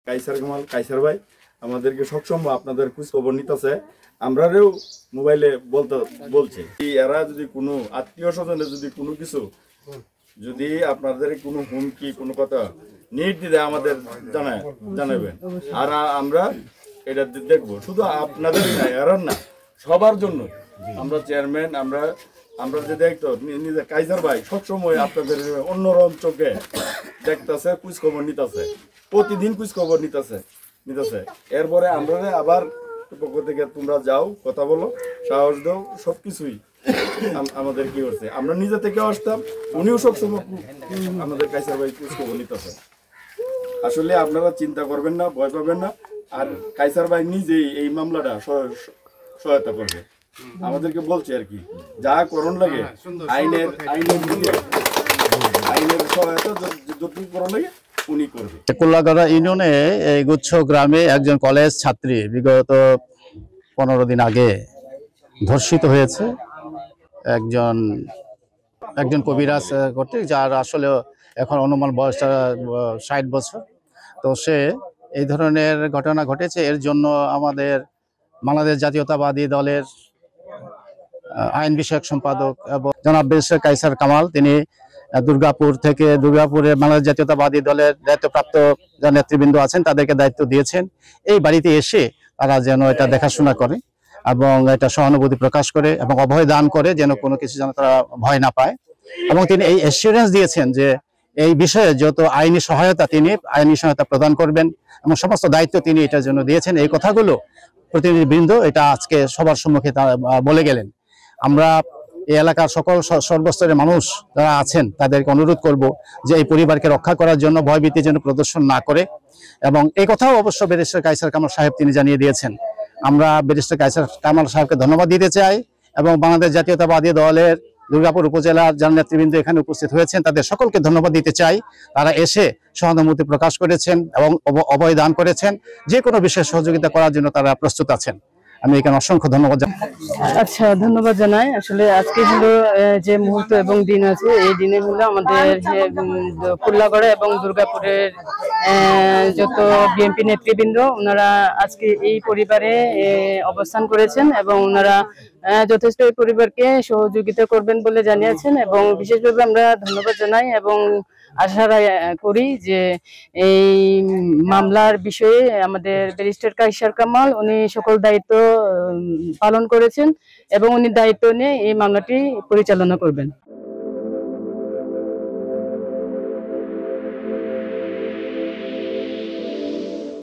কাইসার কামাল কাইসার ভাই আমাদেরকে সবসময় আপনাদের খোঁজ খবর নিতেছে। আমরাও মোবাইলে বলছে এরা যদি কোনো আত্মীয় স্বজনের যদি কোনো কিছু যদি আপনাদের কোনো হুমকি কোনো কথা নির্দ্বিধায় আমাদের জানাবেন। আর আমরা এটা দেখবো, শুধু আপনাদের না, এরার না, সবার জন্য। আমরা চেয়ারম্যান, আমরা যে দেখতো নিজে কাইসার ভাই সবসময় আপনাদের অন্যরকম চোখে দেখতেছে, খোঁজ খবর নিতেছে, প্রতিদিন খোঁজ খবর নিতেছে। এরপরে আমরা আবার পক্ষ থেকে তোমরা যাও, কথা বলো, সাহস দাও, সবকিছুই আমাদের কি করছে। আমরা নিজে থেকে আসতাম, উনিও সবসময় আমাদের কাইসার ভাই খোঁজ খবর নিতেছে। আসলে আপনারা চিন্তা করবেন না, ভয় পাবেন না। আর কাইসার ভাই নিজেই এই মামলাটা সহায়তা করবে, আমাদেরকে বলছে আর কি, যা করণ লাগে আইনের সহায়তা যতটুকু করণ লাগে উনি করবে। কুল্লাগড়া ইউনিয়নে এই গুচ্ছ গ্রামে একজন কলেজ ছাত্রী বিগত 15 দিন আগে ধর্ষিত হয়েছে একজন কবিরাজ কর্তৃক, যার আসলে এখন অনুমান বয়সটা 60 বছর। তো সে এই ধরনের ঘটনা ঘটেছে। এর জন্য আমাদের বাংলাদেশ জাতীয়তাবাদী দলের আইন বিষয়ক সম্পাদক এবং জনাব ব্যারিস্টার কাইসার কামাল, তিনি দুর্গাপুরে বাংলাদেশ জাতীয়তাবাদী দলের দায়িত্বপ্রাপ্ত যারা নেতৃবৃন্দ আছেন তাদেরকে দায়িত্ব দিয়েছেন এই বাড়িতে এসে তারা যেন এটা দেখাশোনা করে এবং এটা সহানুভূতি প্রকাশ করে এবং অভয় দান করে, যেন কোনো কিছু যেন তারা ভয় না পায়। এবং তিনি এই অ্যাসিওরেন্স দিয়েছেন যে এই বিষয়ে যত আইনি সহায়তা তিনি আইনি সহায়তা প্রদান করবেন এবং সমস্ত দায়িত্ব তিনি এটার জন্য দিয়েছেন। এই কথাগুলো প্রতিনিধিবৃন্দ এটা আজকে সবার সম্মুখে বলে গেলেন। আমরা এই এলাকার সকল সর্বস্তরের মানুষ যারা আছেন তাদেরকে অনুরোধ করব যে এই পরিবারকে রক্ষা করার জন্য ভয়ভীতি যেন প্রদর্শন না করে। এবং এই কথাও অবশ্য ব্যারিস্টার কাইসার কামাল সাহেব তিনি জানিয়ে দিয়েছেন। আমরা ব্যারিস্টার কাইসার কামাল সাহেবকে ধন্যবাদ দিতে চাই এবং বাংলাদেশ জাতীয়তাবাদী দলের দুর্গাপুর উপজেলার যারা নেতৃবৃন্দ এখানে উপস্থিত হয়েছেন তাদের সকলকে ধন্যবাদ দিতে চাই। তারা এসে সহানুভূতি প্রকাশ করেছেন এবং অভয় দান করেছেন। যে কোনো বিষয়ে সহযোগিতা করার জন্য তারা প্রস্তুত আছেন। আমি এখানে অসংখ্য ধন্যবাদ জানাই। আচ্ছা, ধন্যবাদ জানাই। আসলে আজকে হলো যে মুহূর্ত এবং দিন আছে, এই দিনে হলো আমাদের যে কুল্লাগড়া এবং দুর্গাপুরের যত বিএনপি নেতৃবৃন্দ ওনারা আজকে এই পরিবারে অবস্থান করেছেন এবং ওনারা যথেষ্ট এই পরিবারকে সহযোগিতা করবেন বলে জানিয়েছেন। এবং বিশেষভাবে আমরা ধন্যবাদ জানাই এবং আশা করি যে এই মামলার বিষয়ে আমাদের ব্যারিস্টার কাইসার কামাল উনি সকল দায়িত্ব পালন করেছেন এবং উনি দায়িত্ব নিয়ে এই মামলাটি পরিচালনা করবেন।